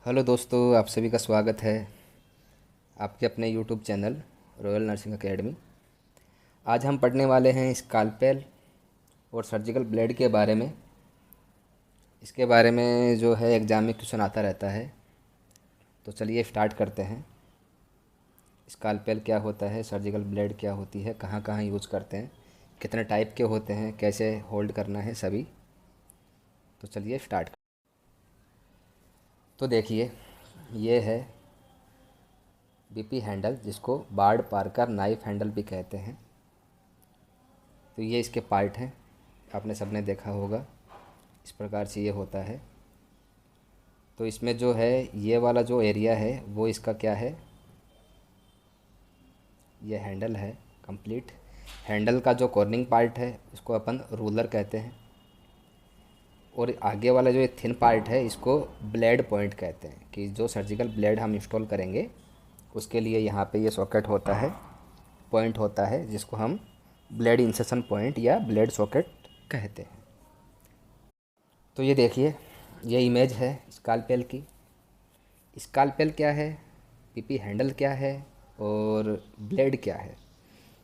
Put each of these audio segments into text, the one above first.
Hello दोस्तों, आप सभी का स्वागत है आपके अपने YouTube channel royal nursing academy. आज हम पढ़ने वाले हैं स्कालपेल और सर्जिकल ब्लेड के बारे में। इसके बारे में जो है एग्ज़ाम में क्वेश्चन आता रहता है। तो चलिए स्टार्ट करते हैं। स्कालपेल क्या होता है, सर्जिकल ब्लेड क्या होती है, कहाँ कहाँ यूज़ करते हैं, कितने टाइप के होते हैं, कैसे होल्ड करना है सभी। तो चलिए स्टार्ट। तो देखिए, ये है बीपी हैंडल, जिसको बार्ड पार्कर नाइफ हैंडल भी कहते हैं। तो ये इसके पार्ट हैं, आपने सबने देखा होगा। इस प्रकार से ये होता है। तो इसमें जो है ये वाला जो एरिया है वो इसका क्या है, ये हैंडल है कंप्लीट। हैंडल का जो कॉर्निंग पार्ट है उसको अपन रूलर कहते हैं, और आगे वाला जो ये थिन पार्ट है इसको ब्लेड पॉइंट कहते हैं। कि जो सर्जिकल ब्लेड हम इंस्टॉल करेंगे उसके लिए यहाँ पे ये सॉकेट होता है, पॉइंट होता है, जिसको हम ब्लेड इंसर्शन पॉइंट या ब्लेड सॉकेट कहते हैं। तो ये देखिए, ये इमेज है स्कालपेल की। स्कालपेल क्या है, बीपी हैंडल क्या है और ब्लेड क्या है।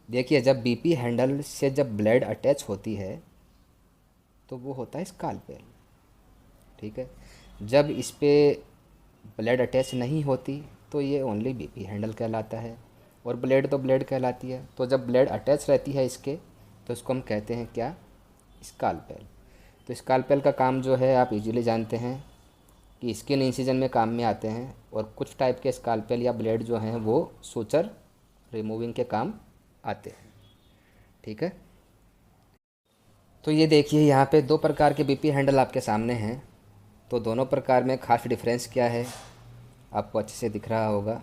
देखिए, जब बीपी हैंडल से जब ब्लेड अटैच होती है तो वो होता है स्कालपेल, ठीक है। जब इस पे ब्लेड अटैच नहीं होती तो ये ओनली बीपी हैंडल कहलाता है, और ब्लेड तो ब्लेड कहलाती है। तो जब ब्लेड अटैच रहती है इसके, तो इसको हम कहते हैं क्या, स्कालपेल। तो स्कालपेल का काम जो है आप इजीली जानते हैं कि स्किन इंसिजन में काम में आते हैं, और कुछ टाइप के स्कालपेल या ब्लेड जो हैं वो सूचर रिमूविंग के काम आते हैं, ठीक है। तो ये देखिए, यहाँ पे दो प्रकार के बीपी हैंडल आपके सामने हैं। तो दोनों प्रकार में खास डिफरेंस क्या है आपको अच्छे से दिख रहा होगा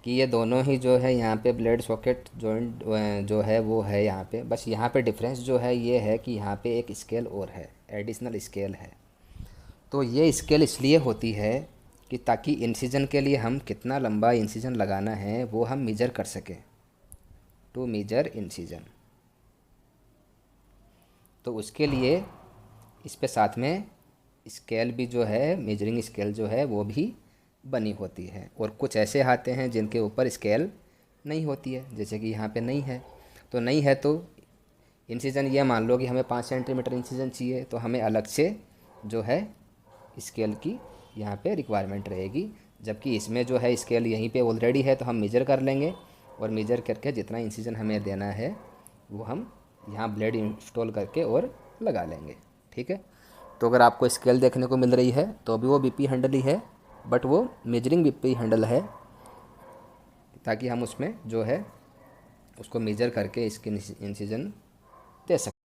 कि ये दोनों ही जो है यहाँ पे ब्लेड सॉकेट जॉइंट जो है वो है यहाँ पे। बस यहाँ पे डिफरेंस जो है ये है कि यहाँ पे एक स्केल और है, एडिशनल स्केल है। तो ये स्केल इसलिए होती है कि ताकि इंसिजन के लिए हम कितना लंबा इंसिजन लगाना है वो हम मेजर कर सकें, टू मेजर इंसिजन। तो उसके लिए इस पे साथ में स्केल भी जो है, मेजरिंग स्केल जो है वो भी बनी होती है। और कुछ ऐसे आते हैं जिनके ऊपर स्केल नहीं होती है, जैसे कि यहाँ पे नहीं है। तो नहीं है तो इंसिजन ये मान लो कि हमें 5 सेंटीमीटर इंसिजन चाहिए, तो हमें अलग से जो है स्केल की यहाँ पे रिक्वायरमेंट रहेगी। जबकि इसमें जो है स्केल यहीं पे ऑलरेडी है, तो हम मेजर कर लेंगे, और मेजर करके जितना इंसिजन हमें देना है वो हम यहाँ ब्लेड इंस्टॉल करके और लगा लेंगे, ठीक है। तो अगर आपको स्केल देखने को मिल रही है तो भी वो बीपी हैंडल ही है, बट वो मेजरिंग बीपी हैंडल है, ताकि हम उसमें जो है उसको मेजर करके इसके इंसिजन दे सकें।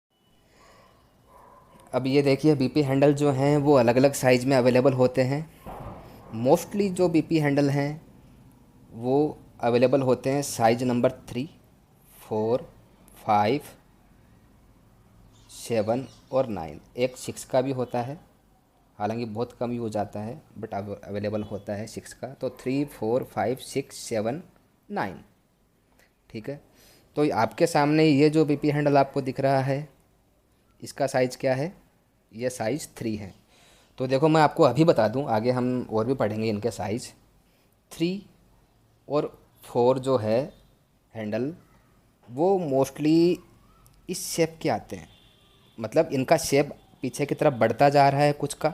अब ये देखिए, बीपी हैंडल जो हैं वो अलग अलग साइज़ में अवेलेबल होते हैं। मोस्टली जो बीपी हैंडल हैं वो अवेलेबल होते हैं साइज़ नंबर 3, 4, 5, 7 और 9। एक 6 का भी होता है, हालांकि बहुत कम यूज आता है, बट अब अवेलेबल होता है 6 का। तो 3, 4, 5, 6, 7, 9, ठीक है। तो आपके सामने ये जो बीपी हैंडल आपको दिख रहा है इसका साइज़ क्या है, ये साइज़ 3 है। तो देखो, मैं आपको अभी बता दूं, आगे हम और भी पढ़ेंगे इनके साइज़। 3 और 4 जो है हैंडल वो मोस्टली इस शेप के आते हैं। मतलब इनका शेप पीछे की तरफ बढ़ता जा रहा है कुछ का।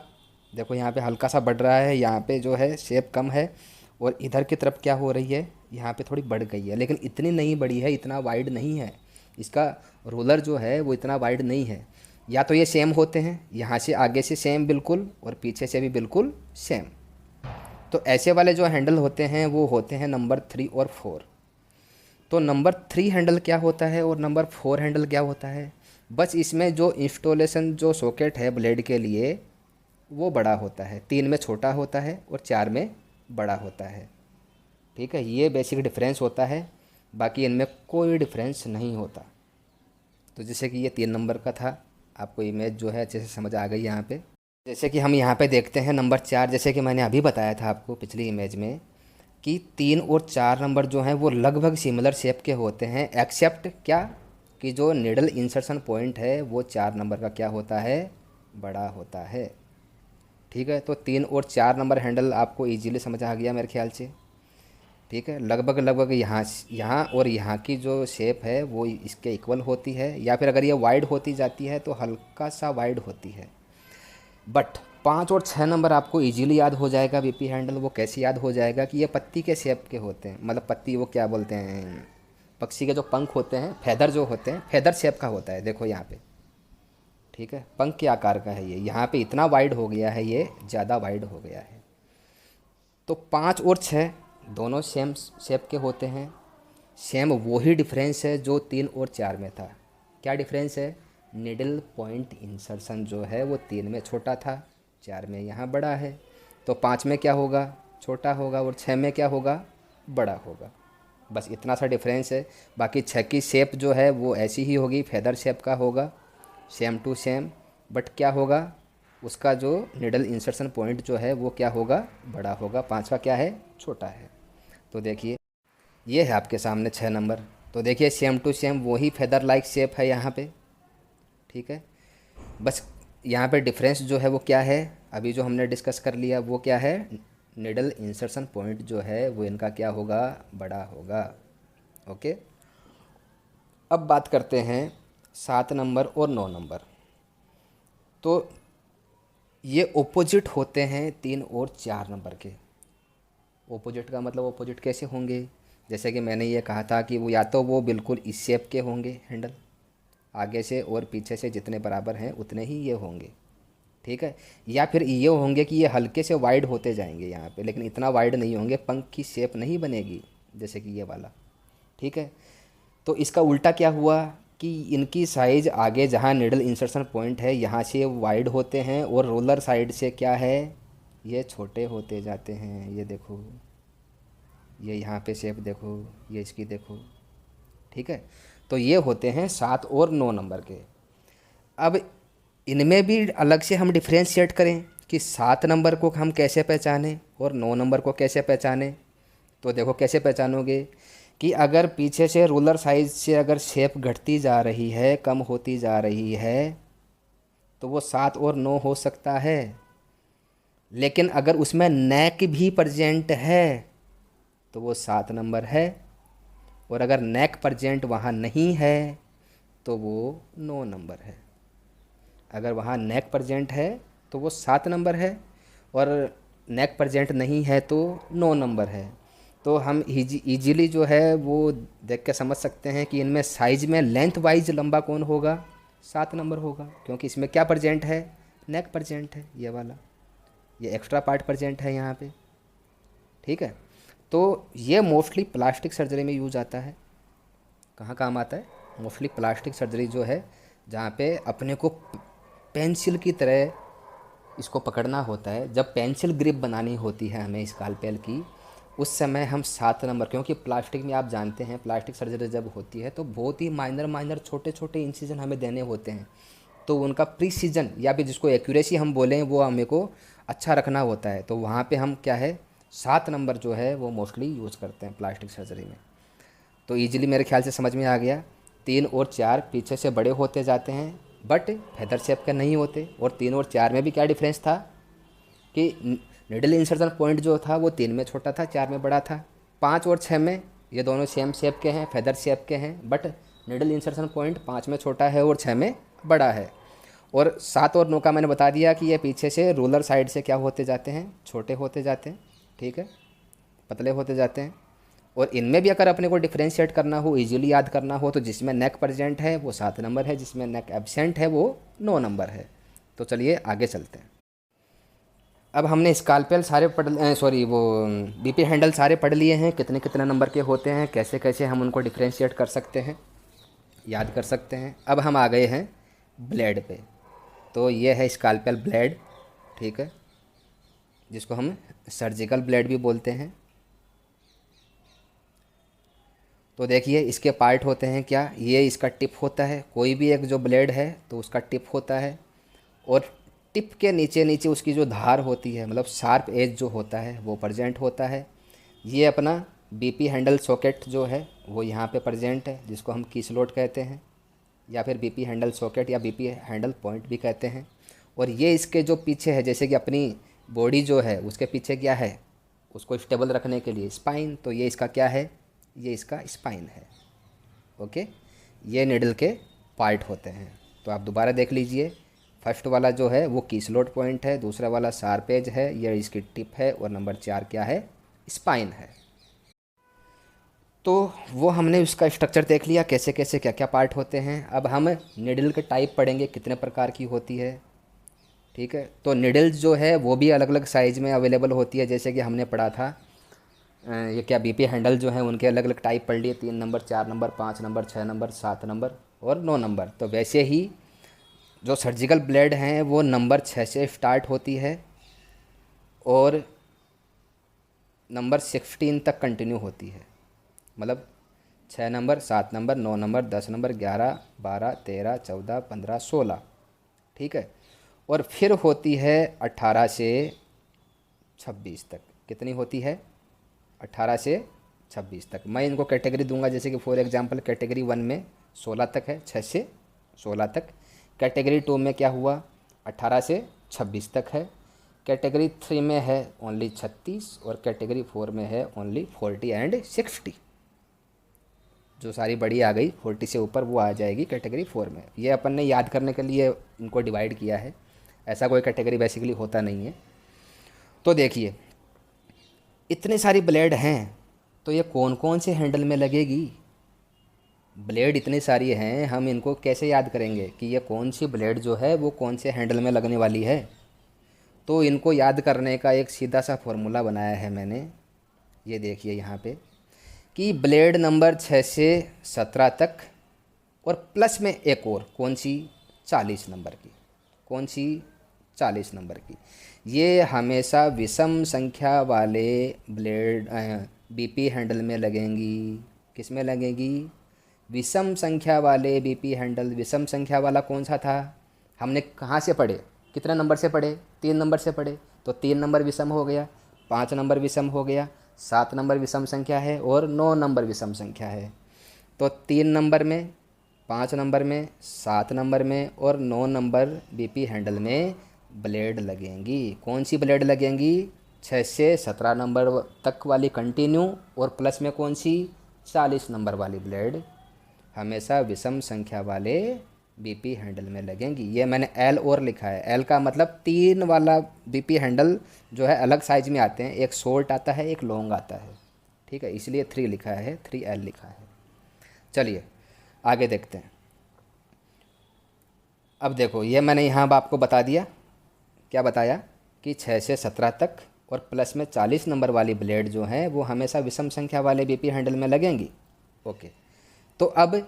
देखो यहाँ पे हल्का सा बढ़ रहा है, यहाँ पे जो है शेप कम है, और इधर की तरफ क्या हो रही है, यहाँ पे थोड़ी बढ़ गई है, लेकिन इतनी नहीं बढ़ी है, इतना वाइड नहीं है। इसका रोलर जो है वो इतना वाइड नहीं है। या तो ये सेम होते हैं, यहाँ से आगे से सेम बिल्कुल, और पीछे से भी बिल्कुल सेम। तो ऐसे वाले जो हैंडल होते हैं वो होते हैं नंबर 3 और 4। तो नंबर 3 हैंडल क्या होता है और नंबर 4 हैंडल क्या होता है, बस इसमें जो इंस्टॉलेशन जो सॉकेट है ब्लेड के लिए वो बड़ा होता है, 3 में छोटा होता है और 4 में बड़ा होता है, ठीक है। ये बेसिक डिफरेंस होता है, बाकी इनमें कोई डिफरेंस नहीं होता। तो जैसे कि ये 3 नंबर का था, आपको इमेज जो है अच्छे से समझ आ गई यहाँ पे। जैसे कि हम यहाँ पे देखते हैं नंबर 4, जैसे कि मैंने अभी बताया था आपको पिछली इमेज में कि 3 और 4 नंबर जो हैं वो लगभग सिमिलर शेप के होते हैं, एक्सेप्ट क्या, कि जो निडल इंसर्शन पॉइंट है वो 4 नंबर का क्या होता है, बड़ा होता है, ठीक है। तो 3 और 4 नंबर हैंडल आपको इजीली समझ आ गया मेरे ख्याल से। ठीक है, लगभग लगभग यहाँ यहाँ और यहाँ की जो शेप है वो इसके इक्वल होती है, या फिर अगर ये वाइड होती जाती है तो हल्का सा वाइड होती है। बट 5 और 6 नंबर आपको इजीली याद हो जाएगा बीपी हैंडल। वो कैसे याद हो जाएगा कि ये पत्ती के शेप के होते हैं, मतलब पत्ती वो क्या बोलते हैं, पक्षी के जो पंख होते हैं, फैदर जो होते हैं, फैदर शेप का होता है, देखो यहाँ पे। ठीक है, पंख के आकार का है ये, यहाँ पे इतना वाइड हो गया है, ये ज़्यादा वाइड हो गया है। तो 5 और 6 दोनों सेम शेप के होते हैं। सेम वही डिफरेंस है जो 3 और 4 में था। क्या डिफरेंस है? निडल पॉइंट इंसर्शन जो है वो 3 में छोटा था, 4 में यहाँ बड़ा है। तो 5 में क्या होगा? छोटा होगा, और 6 में क्या होगा? बड़ा होगा। बस इतना सा डिफरेंस है। बाकी 6 की शेप जो है वो ऐसी ही होगी, फेदर शेप का होगा, सेम टू सेम। बट क्या होगा? उसका जो निडल इंसर्शन पॉइंट जो है वो क्या होगा? बड़ा होगा। 5 का क्या है? छोटा है। तो देखिए ये है आपके सामने 6 नंबर। तो देखिए सेम टू सेम वही फेदर लाइक शेप है यहाँ पे। ठीक है, बस यहाँ पे डिफरेंस जो है वो क्या है, अभी जो हमने डिस्कस कर लिया वो क्या है, निडल इंसर्शन पॉइंट जो है वो इनका क्या होगा? बड़ा होगा। ओके, अब बात करते हैं 7 नंबर और 9 नंबर। तो ये ओपोजिट होते हैं 3 और 4 नंबर के। ओपोजिट का मतलब ओपोजिट कैसे होंगे? जैसे कि मैंने ये कहा था कि वो या तो वो बिल्कुल इस शेप के होंगे हैंडल, आगे से और पीछे से जितने बराबर हैं उतने ही ये होंगे। ठीक है, या फिर ये होंगे कि ये हल्के से वाइड होते जाएंगे यहाँ पे, लेकिन इतना वाइड नहीं होंगे, पंख की शेप नहीं बनेगी जैसे कि ये वाला। ठीक है, तो इसका उल्टा क्या हुआ कि इनकी साइज़ आगे जहाँ निडल इंसर्शन पॉइंट है यहाँ से वाइड होते हैं, और रोलर साइड से क्या है, ये छोटे होते जाते हैं। ये देखो, ये यहाँ पे शेप देखो, ये इसकी देखो। ठीक है, तो ये होते हैं 7 और 9 नंबर के। अब इनमें भी अलग से हम डिफ्रेंशिएट करें कि 7 नंबर को हम कैसे पहचानें और 9 नंबर को कैसे पहचानें। तो देखो कैसे पहचानोगे कि अगर पीछे से रूलर साइज से अगर शेप घटती जा रही है, कम होती जा रही है, तो वो 7 और 9 हो सकता है। लेकिन अगर उसमें नेक भी प्रेजेंट है तो वो 7 नंबर है, और अगर नेक प्रेजेंट वहाँ नहीं है तो वो 9 नंबर है। अगर वहाँ नेक प्रेजेंट है तो वो 7 नंबर है, और नेक प्रेजेंट नहीं है तो 9 नंबर है। तो हम इजीली जो है वो देख के समझ सकते हैं कि इनमें साइज में लेंथ वाइज लंबा कौन होगा? 7 नंबर होगा, क्योंकि इसमें क्या प्रेजेंट है? नेक प्रेजेंट है, ये वाला, ये एक्स्ट्रा पार्ट प्रेजेंट है यहाँ पे। ठीक है, तो ये मोस्टली प्लास्टिक सर्जरी में यूज आता है। कहाँ काम आता है? मोस्टली प्लास्टिक सर्जरी जो है, जहाँ पे अपने को पेंसिल की तरह इसको पकड़ना होता है, जब पेंसिल ग्रिप बनानी होती है हमें स्कालपेल की, उस समय हम 7 नंबर, क्योंकि प्लास्टिक में आप जानते हैं प्लास्टिक सर्जरी जब होती है तो बहुत ही माइनर छोटे छोटे इंसिजन हमें देने होते हैं। तो उनका प्रीसीजन या फिर जिसको एक्यूरेसी हम बोलें वो हमें को अच्छा रखना होता है। तो वहाँ पे हम क्या है, 7 नंबर जो है वो मोस्टली यूज़ करते हैं प्लास्टिक सर्जरी में। तो ईजिली मेरे ख्याल से समझ में आ गया। 3 और 4 पीछे से बड़े होते जाते हैं, बट फेदर शेप के नहीं होते। और 3 और 4 में भी क्या डिफरेंस था कि निडल इंसर्शन पॉइंट जो था वो 3 में छोटा था, 4 में बड़ा था। 5 और 6 में ये दोनों सेम शेप के हैं, फेदर शेप के हैं, बट निडल इंसर्शन पॉइंट 5 में छोटा है और 6 में बड़ा है। और 7 और 9 का मैंने बता दिया कि ये पीछे से रूलर साइड से क्या होते जाते हैं? छोटे होते जाते हैं। ठीक है, पतले होते जाते हैं। और इनमें भी अगर अपने को डिफ्रेंशिएट करना हो, इजीली याद करना हो, तो जिसमें नेक प्रेजेंट है वो 7 नंबर है, जिसमें नेक एब्सेंट है वो 9 नंबर है। तो चलिए आगे चलते हैं। अब हमने स्कालपेल सारे वो बीपी हैंडल सारे पढ़ लिए हैं, कितने कितने नंबर के होते हैं, कैसे कैसे हम उनको डिफ्रेंशिएट कर सकते हैं, याद कर सकते हैं। अब हम आ गए हैं ब्लेड पे। तो ये है स्कालपेल ब्लेड। ठीक है, जिसको हम सर्जिकल ब्लेड भी बोलते हैं। तो देखिए इसके पार्ट होते हैं क्या, ये इसका टिप होता है, कोई भी एक जो ब्लेड है तो उसका टिप होता है, और टिप के नीचे नीचे उसकी जो धार होती है, मतलब शार्प एज जो होता है वो प्रेजेंट होता है। ये अपना बीपी हैंडल सॉकेट जो है वो यहाँ पे प्रेजेंट है, जिसको हम की स्लॉट कहते हैं, या फिर बीपी हैंडल सॉकेट या बीपी हैंडल पॉइंट भी कहते हैं। और ये इसके जो पीछे है, जैसे कि अपनी बॉडी जो है उसके पीछे क्या है, उसको स्टेबल रखने के लिए स्पाइन, तो ये इसका क्या है, ये इसका स्पाइन है। ओके, ये निडल के पार्ट होते हैं। तो आप दोबारा देख लीजिए, फर्स्ट वाला जो है वो की स्लॉट पॉइंट है, दूसरा वाला शार्प एज है, ये इसकी टिप है, और नंबर 4 क्या है, स्पाइन है। तो वो हमने उसका स्ट्रक्चर देख लिया, कैसे कैसे क्या क्या पार्ट होते हैं। अब हम निडल के टाइप पढ़ेंगे, कितने प्रकार की होती है। ठीक है, तो निडल्स जो है वो भी अलग अलग साइज़ में अवेलेबल होती है। जैसे कि हमने पढ़ा था ये क्या बीपी हैंडल जो है उनके अलग अलग टाइप पढ़ लिए, 3 number, 4 number, 5 number, 6 number, 7 number और 9 नंबर। तो वैसे ही जो सर्जिकल ब्लेड हैं वो नंबर 6 से स्टार्ट होती है और नंबर 16 तक कंटिन्यू होती है। मतलब 6 नंबर, 7 नंबर, 9 नंबर, 10 नंबर, 11, 12, 13, 14, 15, 16। ठीक है, और फिर होती है 18 से 26 तक। कितनी होती है, 18 से 26 तक। मैं इनको कैटेगरी दूंगा, जैसे कि फॉर एग्जांपल कैटेगरी 1 में 16 तक है, 6 से 16 तक। कैटेगरी 2 में क्या हुआ, 18 से 26 तक है। कैटेगरी 3 में है ओनली 36 और कैटेगरी 4 में है ओनली 40 एंड 60। जो सारी बड़ी आ गई 40 से ऊपर वो आ जाएगी कैटेगरी 4 में। ये अपन ने याद करने के लिए इनको डिवाइड किया है, ऐसा कोई कैटेगरी बेसिकली होता नहीं है। तो देखिए इतनी सारी ब्लेड हैं, तो ये कौन कौन से हैंडल में लगेगी। ब्लेड इतनी सारी हैं, हम इनको कैसे याद करेंगे कि ये कौन सी ब्लेड जो है वो कौन से हैंडल में लगने वाली है। तो इनको याद करने का एक सीधा सा फॉर्मूला बनाया है मैंने, ये देखिए यहाँ पे, कि ब्लेड नंबर 6 से 17 तक और प्लस में एक और कौन सी, 40 नंबर की। कौन सी, 40 नंबर की। ये हमेशा विषम संख्या वाले ब्लेड बीपी हैंडल में लगेंगी। किस में लगेंगी, विषम संख्या वाले बीपी हैंडल। विषम संख्या वाला कौन सा था, हमने कहाँ से पढ़े, कितने नंबर से पढ़े, 3 नंबर से पढ़े। तो 3 नंबर विषम हो गया, 5 नंबर विषम हो गया, 7 नंबर विषम संख्या है और 9 नंबर विषम संख्या है। तो 3 नंबर में, 5 नंबर में, 7 नंबर में और 9 नंबर बीपी हैंडल में ब्लेड लगेंगी। कौन सी ब्लेड लगेंगी, 6 से 17 नंबर तक वाली कंटिन्यू और प्लस में कौन सी, 40 नंबर वाली ब्लेड हमेशा विषम संख्या वाले बीपी हैंडल में लगेंगी। ये मैंने एल और लिखा है, एल का मतलब 3 वाला बीपी हैंडल जो है अलग साइज में आते हैं, एक शॉर्ट आता है एक लॉन्ग आता है। ठीक है, इसलिए 3 लिखा है, 3L लिखा है। चलिए आगे देखते हैं। अब देखो ये मैंने यहाँ आपको बता दिया, क्या बताया, कि 6 से 17 तक और प्लस में 40 नंबर वाली ब्लेड जो है वो हमेशा विषम संख्या वाले बीपी हैंडल में लगेंगी। ओके, तो अब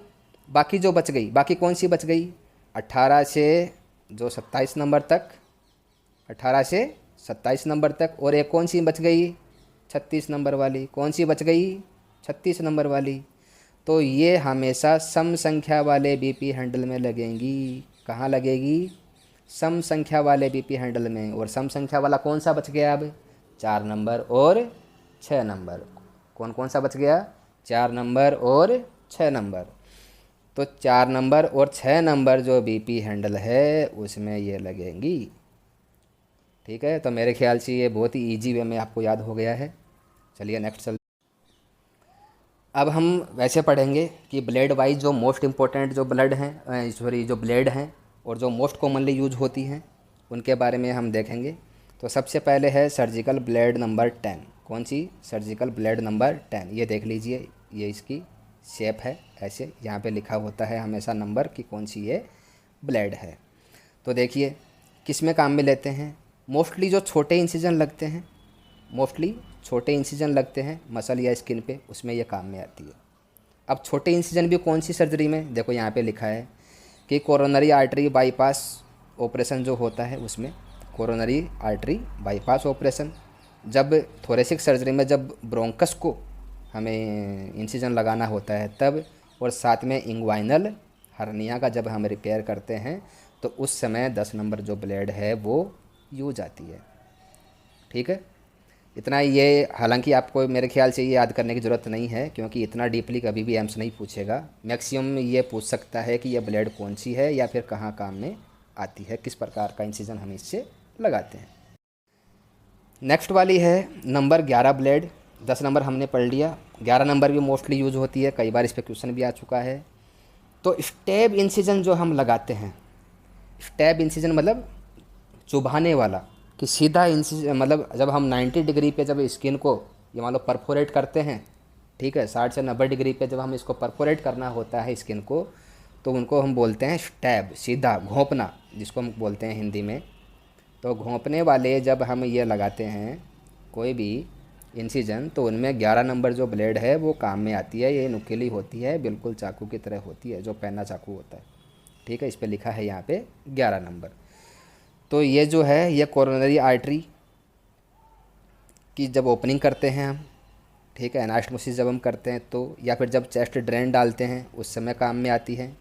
बाकी जो बच गई, बाकी कौन सी बच गई, 18 से जो 27 नंबर तक, 18 से 27 नंबर तक, और एक कौन सी बच गई, 36 नंबर वाली। कौन सी बच गई, 36 नंबर वाली। तो ये हमेशा सम संख्या वाले बीपी हैंडल में लगेंगी। कहाँ लगेगी, सम संख्या वाले बीपी हैंडल में। और सम संख्या वाला कौन सा बच गया, अब 4 नंबर और 6 नंबर। कौन कौन सा बच गया, 4 नंबर और 6 नंबर। तो 4 नंबर और 6 नंबर जो बीपी हैंडल है उसमें ये लगेंगी। ठीक है, तो मेरे ख्याल से ये बहुत ही इजी वे में आपको याद हो गया है। चलिए नेक्स्ट चल। अब हम वैसे पढ़ेंगे कि ब्लेड वाइज जो मोस्ट इम्पोर्टेंट जो ब्लेड हैं, सॉरी जो ब्लेड हैं और जो मोस्ट कॉमनली यूज होती हैं उनके बारे में हम देखेंगे। तो सबसे पहले है सर्जिकल ब्लेड नंबर 10। कौन सी, सर्जिकल ब्लेड नंबर 10। ये देख लीजिए, ये इसकी शेप है, ऐसे यहाँ पे लिखा होता है हमेशा नंबर कि कौन सी ये ब्लेड है। तो देखिए किस में काम में लेते हैं, मोस्टली जो छोटे इंसिजन लगते हैं, मोस्टली छोटे इंसिजन लगते हैं मसल या स्किन पे, उसमें ये काम में आती है। अब छोटे इंसिजन भी कौन सी सर्जरी में, देखो यहाँ पे लिखा है कि कोरोनरी आर्टरी बाईपास ऑपरेशन जो होता है उसमें, कोरोनरी आर्टरी बाईपास ऑपरेशन, जब थोरेसिक सर्जरी में जब ब्रोंकस को हमें इंसिजन लगाना होता है तब, और साथ में इंग्वाइनल हर्निया का जब हम रिपेयर करते हैं तो उस समय 10 नंबर जो ब्लेड है वो यूज आती है। ठीक है, इतना ये, हालांकि आपको मेरे ख्याल से ये याद करने की ज़रूरत नहीं है क्योंकि इतना डीपली कभी भी एम्स नहीं पूछेगा। मैक्सिमम ये पूछ सकता है कि ये ब्लेड कौन सी है या फिर कहाँ काम में आती है, किस प्रकार का इंसिजन हम इससे लगाते हैं। नेक्स्ट वाली है नंबर 11 ब्लेड। 10 नंबर हमने पढ़ लिया, 11 नंबर भी मोस्टली यूज होती है, कई बार इस पर क्वेश्चन भी आ चुका है। तो स्टैब इंसिजन जो हम लगाते हैं, स्टैब इंसिजन मतलब चुभाने वाला, कि सीधा इंसिजन मतलब जब हम 90 डिग्री पे जब स्किन को ये मान लो परफोरेट करते हैं, ठीक है, 60 से 90 डिग्री पे जब हम इसको परफोरेट करना होता है स्किन को, तो उनको हम बोलते हैं स्टैब, सीधा घोंपना जिसको हम बोलते हैं हिंदी में। तो घोंपने वाले जब हम ये लगाते हैं कोई भी इंसिजन, तो उनमें 11 नंबर जो ब्लेड है वो काम में आती है। ये नुकीली होती है, बिल्कुल चाकू की तरह होती है, जो पेन्ना चाकू होता है, ठीक है। इस पर लिखा है यहाँ पे 11 नंबर। तो ये जो है ये कोरोनरी आर्टरी की जब ओपनिंग करते हैं हम, ठीक है, एनास्टोमोसिस जब हम करते हैं तो, या फिर जब चेस्ट ड्रेन डालते हैं उस समय काम में आती है,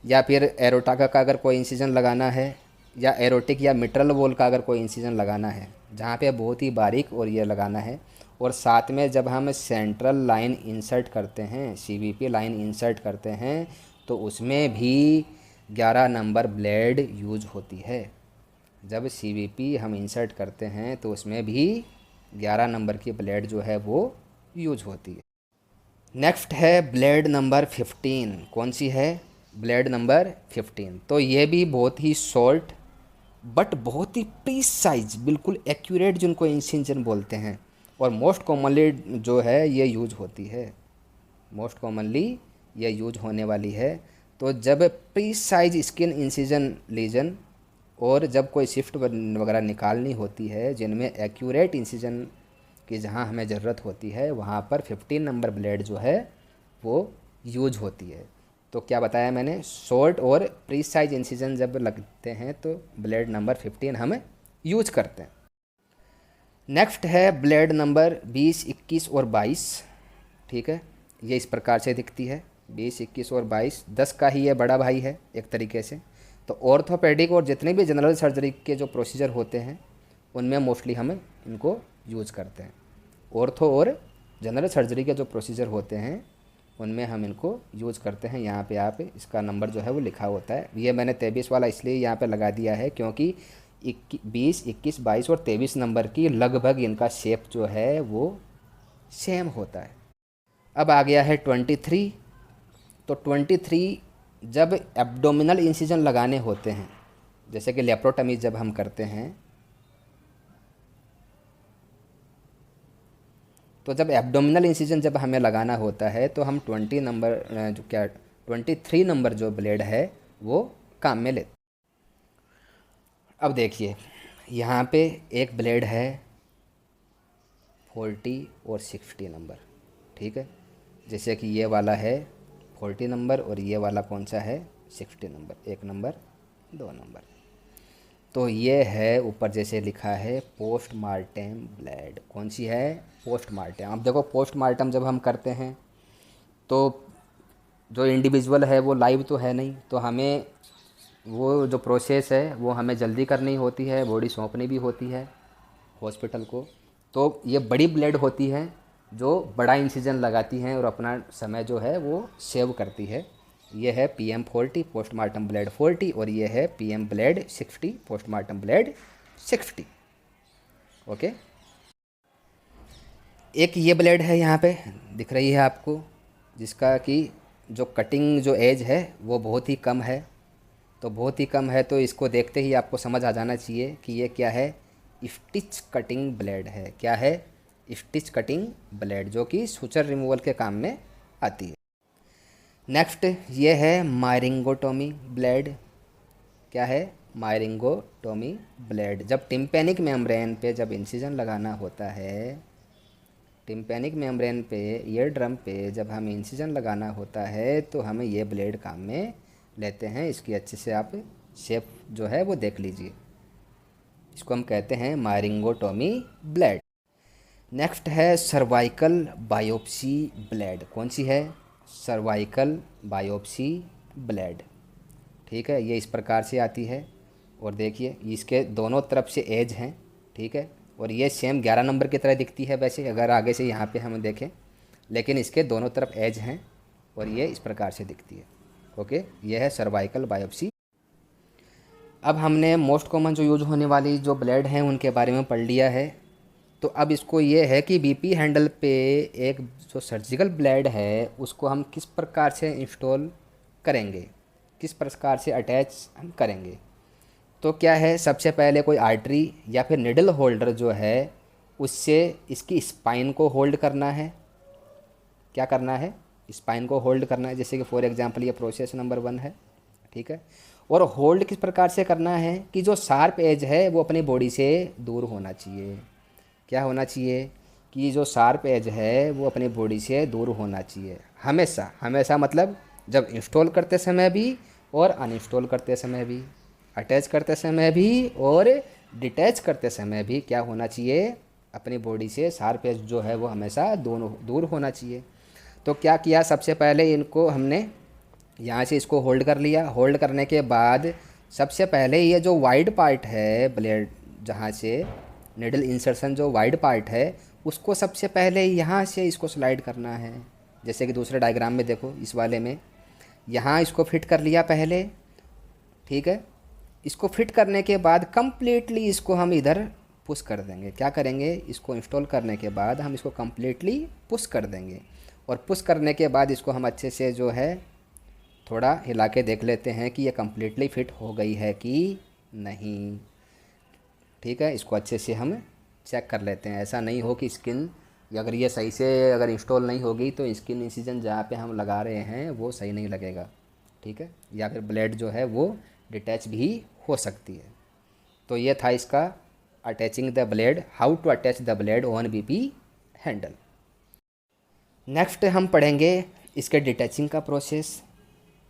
या फिर एरोटा का अगर कोई इंसिजन लगाना है, या एरोटिक या मिट्रल वॉल का अगर कोई इंसिजन लगाना है जहाँ पे बहुत ही बारीक और ये लगाना है। और साथ में जब हम सेंट्रल लाइन इंसर्ट करते हैं, सीवीपी लाइन इंसर्ट करते हैं, तो उसमें भी 11 नंबर ब्लेड यूज होती है। जब सीवीपी हम इंसर्ट करते हैं तो उसमें भी 11 नंबर की ब्लेड जो है वो यूज होती है। नेक्स्ट है ब्लेड नंबर 15। कौन सी है? Blade number 15। तो ये भी बहुत ही शॉर्ट बट बहुत ही प्रीसाइज, बिल्कुल एक्यूरेट जिनको इंसिजन बोलते हैं, और मोस्ट कॉमनली जो है ये यूज होती है, मोस्ट कॉमनली ये यूज होने वाली है। तो जब प्रीसाइज स्किन इंसिजन लीजन और जब कोई शिफ्ट वगैरह निकालनी होती है जिनमें एक्यूरेट इंसिजन की जहाँ हमें ज़रूरत होती है, वहाँ पर 15 नंबर ब्लेड जो है वो यूज होती है। तो क्या बताया मैंने, शॉर्ट और प्रीसाइज इंसिजन जब लगते हैं तो ब्लेड नंबर 15 हम यूज करते हैं। नेक्स्ट है ब्लेड नंबर 20, 21 और 22, ठीक है। ये इस प्रकार से दिखती है, 20, 21 और 22, 10 का ही ये बड़ा भाई है एक तरीके से। तो ऑर्थोपेडिक और जितने भी जनरल सर्जरी के जो प्रोसीजर होते हैं उनमें मोस्टली हम इनको यूज़ करते हैं। ऑर्थो और जनरल सर्जरी के जो प्रोसीजर होते हैं उनमें हम इनको यूज़ करते हैं। यहाँ पे आप इसका नंबर जो है वो लिखा होता है। ये मैंने 23 वाला इसलिए यहाँ पे लगा दिया है क्योंकि 20, 21, 22 और 23 नंबर की लगभग इनका शेप जो है वो सेम होता है। अब आ गया है 23। तो 23 जब एब्डोमिनल इंसिजन लगाने होते हैं, जैसे कि लेप्रोटमी जब हम करते हैं, तो जब एब्डोमिनल इंसिजन जब हमें लगाना होता है तो हम 23 नंबर जो ब्लेड है वो काम में लेते। अब देखिए यहाँ पे एक ब्लेड है 40 और 60 नंबर, ठीक है। जैसे कि ये वाला है 40 नंबर और ये वाला कौन सा है 60 नंबर, 1 नंबर 2 नंबर। तो ये है ऊपर जैसे लिखा है पोस्टमार्टम ब्लेड। कौन सी है? पोस्टमार्टम। अब देखो पोस्टमार्टम जब हम करते हैं तो जो इंडिविजुअल है वो लाइव तो है नहीं, तो हमें वो जो प्रोसेस है वो हमें जल्दी करनी होती है, बॉडी सौंपनी भी होती है हॉस्पिटल को। तो ये बड़ी ब्लेड होती है जो बड़ा इंसिजन लगाती हैं और अपना समय जो है वो सेव करती है। ये है PM40 पोस्टमार्टम ब्लेड 40 और ये है PM blade 60 postmortem blade 60। Okay, एक ये ब्लेड है यहाँ पे दिख रही है आपको, जिसका कि जो कटिंग जो एज है वो बहुत ही कम है। तो बहुत ही कम है तो इसको देखते ही आपको समझ आ जाना चाहिए कि ये क्या है, स्टिच कटिंग ब्लेड है। क्या है? स्टिच कटिंग ब्लेड, जो कि सुचर रिमूवल के काम में आती है। नेक्स्ट ये है मायरिंगोटोमी ब्लेड। क्या है? मायरिंगोटोमी ब्लेड। जब टिम्पैनिक मेम्ब्रेन पे जब इंसिजन लगाना होता है, टिम्पैनिक मेम्ब्रेन पे, ईयर ड्रम पे जब हम इंसिजन लगाना होता है तो हमें ये ब्लेड काम में लेते हैं। इसकी अच्छे से आप शेप जो है वो देख लीजिए, इसको हम कहते हैं मायरिंगोटोमी ब्लेड। नेक्स्ट है सर्वाइकल बायोप्सी ब्लेड। कौन सी है? सर्वाइकल बायोप्सी ब्लेड, ठीक है। ये इस प्रकार से आती है और देखिए इसके दोनों तरफ से एज हैं, ठीक है। और ये सेम 11 नंबर की तरह दिखती है वैसे अगर आगे से यहाँ पे हम देखें, लेकिन इसके दोनों तरफ एज हैं और ये इस प्रकार से दिखती है। ओके, ये है सर्वाइकल बायोप्सी। अब हमने मोस्ट कॉमन जो यूज होने वाली जो ब्लेड हैं उनके बारे में पढ़ लिया है। तो अब इसको ये है कि बीपी हैंडल पे एक जो सर्जिकल ब्लेड है उसको हम किस प्रकार से इंस्टॉल करेंगे, किस प्रकार से अटैच हम करेंगे। तो क्या है, सबसे पहले कोई आर्टरी या फिर निडल होल्डर जो है उससे इसकी स्पाइन को होल्ड करना है। क्या करना है, स्पाइन को होल्ड करना है। जैसे कि फॉर एग्जांपल ये प्रोसेस नंबर 1 है, ठीक है। और होल्ड किस प्रकार से करना है कि जो शार्प एज है वो अपनी बॉडी से दूर होना चाहिए। क्या होना चाहिए कि जो शार्प एज है वो अपनी बॉडी से दूर होना चाहिए हमेशा। हमेशा मतलब जब इंस्टॉल करते समय भी और अनइंस्टॉल करते समय भी, अटैच करते समय भी और डिटैच करते समय भी क्या होना चाहिए, अपनी बॉडी से शार्प एज जो है वो हमेशा दोनों दूर होना चाहिए। तो क्या किया, सबसे पहले इनको हमने यहाँ से इसको होल्ड कर लिया। होल्ड करने के बाद सबसे पहले ये जो वाइड पार्ट है ब्लेड, जहाँ से निडल इंसर्शन जो वाइड पार्ट है उसको सबसे पहले यहाँ से इसको स्लाइड करना है। जैसे कि दूसरे डायग्राम में देखो, इस वाले में यहाँ इसको फिट कर लिया पहले, ठीक है। इसको फिट करने के बाद कम्प्लीटली इसको हम इधर पुश कर देंगे। क्या करेंगे, इसको इंस्टॉल करने के बाद हम इसको कम्प्लीटली पुश कर देंगे। और पुश करने के बाद इसको हम अच्छे से जो है थोड़ा हिला के देख लेते हैं कि ये कम्प्लीटली फिट हो गई है कि नहीं, ठीक है। इसको अच्छे से हम चेक कर लेते हैं। ऐसा नहीं हो कि स्किन अगर ये सही से अगर इंस्टॉल नहीं होगी तो स्किन इंसिजन जहाँ पे हम लगा रहे हैं वो सही नहीं लगेगा, ठीक है। या फिर ब्लेड जो है वो डिटैच भी हो सकती है। तो ये था इसका attaching the blade, how to attach the blade on BP handle. Next हम पढ़ेंगे इसके डिटैचिंग का प्रोसेस।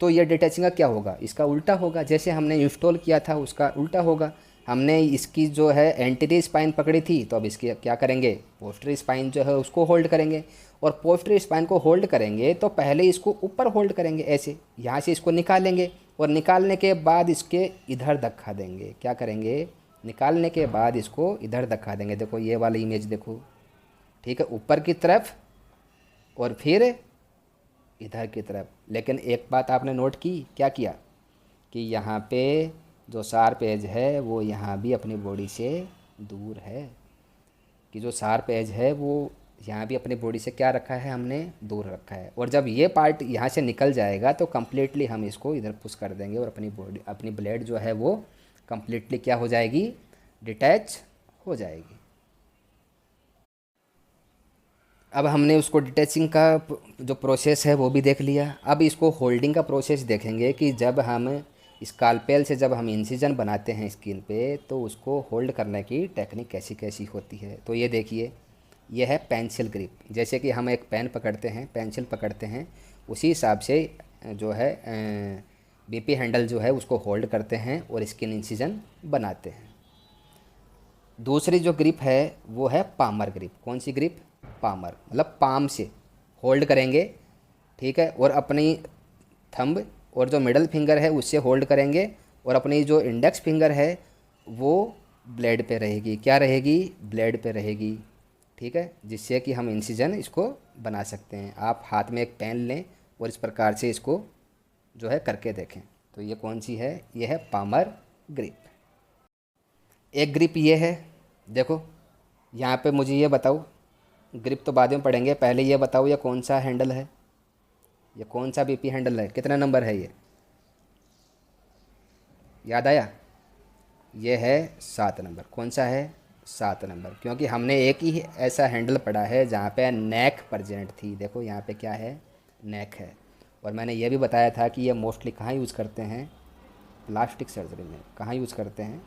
तो ये डिटैचिंग का क्या होगा, इसका उल्टा होगा। जैसे हमने इंस्टॉल किया था उसका उल्टा होगा। हमने इसकी जो है एंटीरी स्पाइन पकड़ी थी, तो अब इसकी क्या करेंगे, पोस्टरी स्पाइन जो है उसको होल्ड करेंगे। और पोस्टरी स्पाइन को होल्ड करेंगे तो पहले इसको ऊपर होल्ड करेंगे ऐसे, यहाँ से इसको निकालेंगे और निकालने के बाद इसके इधर धक्का देंगे। क्या करेंगे, निकालने के बाद इसको इधर धक्का देंगे। देखो ये वाली इमेज देखो, ठीक है, ऊपर की तरफ और फिर इधर की तरफ। लेकिन एक बात आपने नोट की, क्या किया कि यहाँ पे जो शार्प एज है वो यहाँ भी अपनी बॉडी से दूर है, कि जो शार्प एज है वो यहाँ भी अपनी बॉडी से क्या रखा है, हमने दूर रखा है। और जब ये पार्ट यहाँ से निकल जाएगा तो कम्प्लीटली हम इसको इधर पुश कर देंगे और अपनी बॉडी, अपनी ब्लेड जो है वो कम्प्लीटली क्या हो जाएगी, डिटैच हो जाएगी। अब हमने उसको डिटैचिंग का जो प्रोसेस है वो भी देख लिया। अब इसको होल्डिंग का प्रोसेस देखेंगे कि जब हम स्कालपेल से जब हम इंसिजन बनाते हैं स्किन पे तो उसको होल्ड करने की टेक्निक कैसी कैसी होती है। तो ये देखिए, ये है पेंसिल ग्रिप। जैसे कि हम एक पेन पकड़ते हैं, पेंसिल पकड़ते हैं, उसी हिसाब से जो है बीपी हैंडल जो है उसको होल्ड करते हैं और स्किन इंसिजन बनाते हैं। दूसरी जो ग्रिप है वो है पामर ग्रिप। कौन सी ग्रिप, पामर, मतलब पाम से होल्ड करेंगे, ठीक है। और अपनी थंब और जो मिडल फिंगर है उससे होल्ड करेंगे और अपनी जो इंडेक्स फिंगर है वो ब्लेड पे रहेगी। क्या रहेगी, ब्लेड पे रहेगी, ठीक है, जिससे कि हम इंसिजन इसको बना सकते हैं। आप हाथ में एक पेन लें और इस प्रकार से इसको जो है करके देखें। तो ये कौन सी है, ये है पामर ग्रिप। एक ग्रिप ये है, देखो यहाँ पे मुझे ये बताओ, ग्रिप तो बाद में पढ़ेंगे, पहले ये बताओ ये कौन सा हैंडल है, ये कौन सा बीपी हैंडल है, कितना नंबर है ये, याद आया, ये है 7 नंबर। कौन सा है, 7 नंबर, क्योंकि हमने एक ही ऐसा हैंडल पढ़ा है जहाँ पे नेक प्रेजेंट थी। देखो यहाँ पे क्या है, नेक है। और मैंने ये भी बताया था कि ये मोस्टली कहाँ यूज़ करते हैं, प्लास्टिक सर्जरी में। कहाँ यूज़ करते हैं,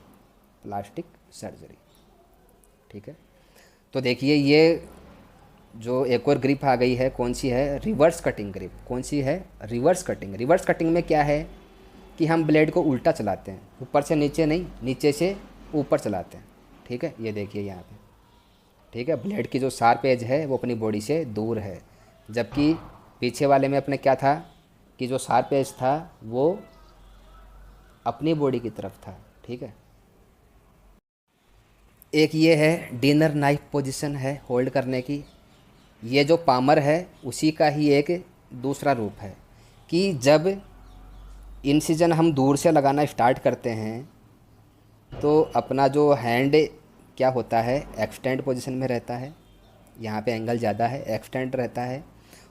प्लास्टिक सर्जरी, ठीक है। तो देखिए ये जो एक और ग्रिप आ गई है, कौन सी है, रिवर्स कटिंग ग्रिप। कौन सी है, रिवर्स कटिंग। रिवर्स कटिंग में क्या है कि हम ब्लेड को उल्टा चलाते हैं, ऊपर से नीचे नहीं, नीचे से ऊपर चलाते हैं, ठीक है। ये देखिए यहाँ पे, ठीक है, ब्लेड की जो शार्प एज है वो अपनी बॉडी से दूर है, जबकि पीछे वाले में अपने क्या था कि जो शार्प एज था वो अपनी बॉडी की तरफ था, ठीक है। एक ये है डिनर नाइफ पोजीशन है होल्ड करने की। ये जो पामर है उसी का ही एक दूसरा रूप है कि जब इंसिजन हम दूर से लगाना स्टार्ट करते हैं तो अपना जो हैंड क्या होता है, एक्सटेंड पोजीशन में रहता है। यहाँ पे एंगल ज़्यादा है, एक्सटेंड रहता है।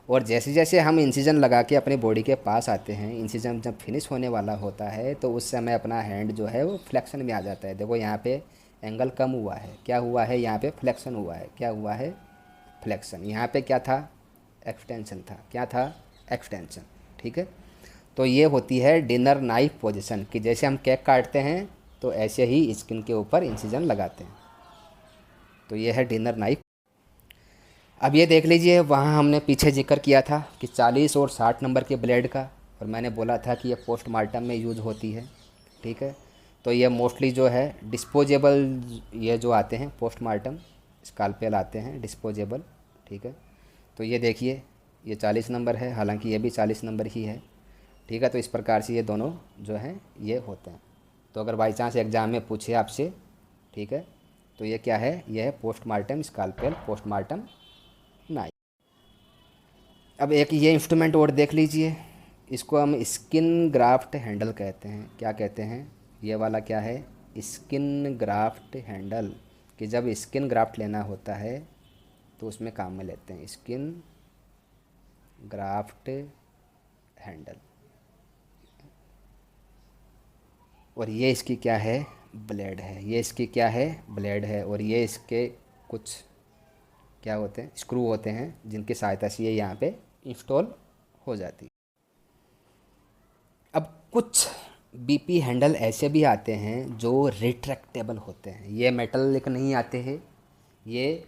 और जैसे जैसे हम इंसिजन लगा के अपनी बॉडी के पास आते हैं, इंसिजन जब फिनिश होने वाला होता है तो उस समय अपना हैंड जो है वो फ्लेक्शन में आ जाता है। देखो यहाँ पे एंगल कम हुआ है, क्या हुआ है, यहाँ पे फ्लेक्शन हुआ है, क्या हुआ है, फ्लेक्शन। यहाँ पे क्या था, एक्सटेंशन था, क्या था, एक्सटेंशन। ठीक है। तो ये होती है डिनर नाइफ पोजीशन, कि जैसे हम केक काटते हैं तो ऐसे ही स्किन के ऊपर इंसिजन लगाते हैं। तो ये है डिनर नाइफ। अब ये देख लीजिए, वहाँ हमने पीछे जिक्र किया था कि 40 और 60 नंबर के ब्लेड का, और मैंने बोला था कि ये पोस्टमार्टम में यूज़ होती है। ठीक है। तो ये मोस्टली जो है डिस्पोजेबल, ये जो आते हैं पोस्टमार्टम स्कालपेल आते हैं डिस्पोजेबल। ठीक है। तो ये देखिए, ये 40 नंबर है, हालांकि ये भी 40 नंबर ही है। ठीक है। तो इस प्रकार से ये दोनों जो हैं ये होते हैं। तो अगर बाई चांस एग्ज़ाम में पूछे आपसे, ठीक है, तो ये क्या है, ये है पोस्टमार्टम स्कालपेल, पोस्टमार्टम नाइफ। अब एक ये इंस्ट्रूमेंट और देख लीजिए, इसको हम स्किन ग्राफ्ट हैंडल कहते हैं। क्या कहते हैं, ये वाला क्या है, स्किन ग्राफ्ट हैंडल। कि जब स्किन ग्राफ्ट लेना होता है तो उसमें काम में लेते हैं, स्किन ग्राफ्ट हैंडल। और ये इसकी क्या है, ब्लेड है। ये इसकी क्या है, ब्लेड है। और ये इसके कुछ क्या होते हैं, स्क्रू होते हैं, जिनकी सहायता से ये यहाँ पे इंस्टॉल हो जाती है। अब कुछ बीपी हैंडल ऐसे भी आते हैं जो रिट्रैक्टेबल होते हैं। ये मेटलिक नहीं आते हैं, ये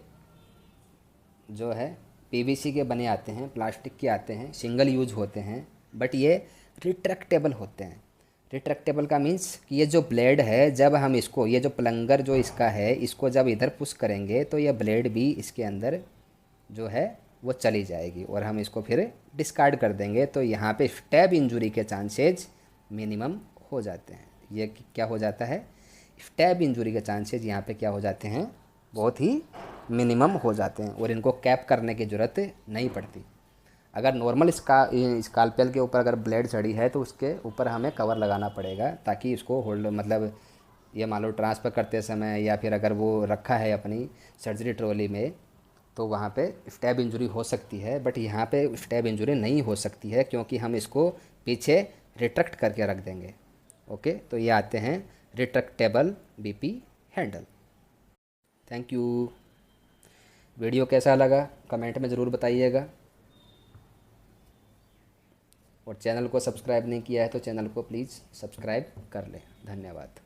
जो है पीवीसी के बने आते हैं, प्लास्टिक के आते हैं, सिंगल यूज होते हैं, बट ये रिट्रैक्टेबल होते हैं। रिट्रैक्टेबल का मीन्स कि ये जो ब्लेड है, जब हम इसको, ये जो प्लंगर जो इसका है, इसको जब इधर पुश करेंगे तो ये ब्लेड भी इसके अंदर जो है वो चली जाएगी और हम इसको फिर डिस्कार्ड कर देंगे। तो यहाँ पे स्टैब इंजरी के चांसेज मिनिमम हो जाते हैं। ये क्या हो जाता है, स्टैब इंजरी के चांसेज यहाँ पे क्या हो जाते हैं, बहुत ही मिनिमम हो जाते हैं। और इनको कैप करने की ज़रूरत नहीं पड़ती। अगर नॉर्मल स्कालपेल के ऊपर अगर ब्लेड चढ़ी है तो उसके ऊपर हमें कवर लगाना पड़ेगा, ताकि इसको होल्ड, मतलब ये मान लो ट्रांसफ़र करते समय या फिर अगर वो रखा है अपनी सर्जरी ट्रॉली में, तो वहाँ पे स्टैब इंजरी हो सकती है। बट यहाँ पे स्टैब इंजरी नहीं हो सकती है, क्योंकि हम इसको पीछे रिट्रैक्ट करके रख देंगे। ओके। तो ये आते हैं retractable BP handle. Thank you. Video कैसा लगा कमेंट में ज़रूर बताइएगा। और चैनल को सब्सक्राइब नहीं किया है तो चैनल को प्लीज़ सब्सक्राइब कर लें। धन्यवाद।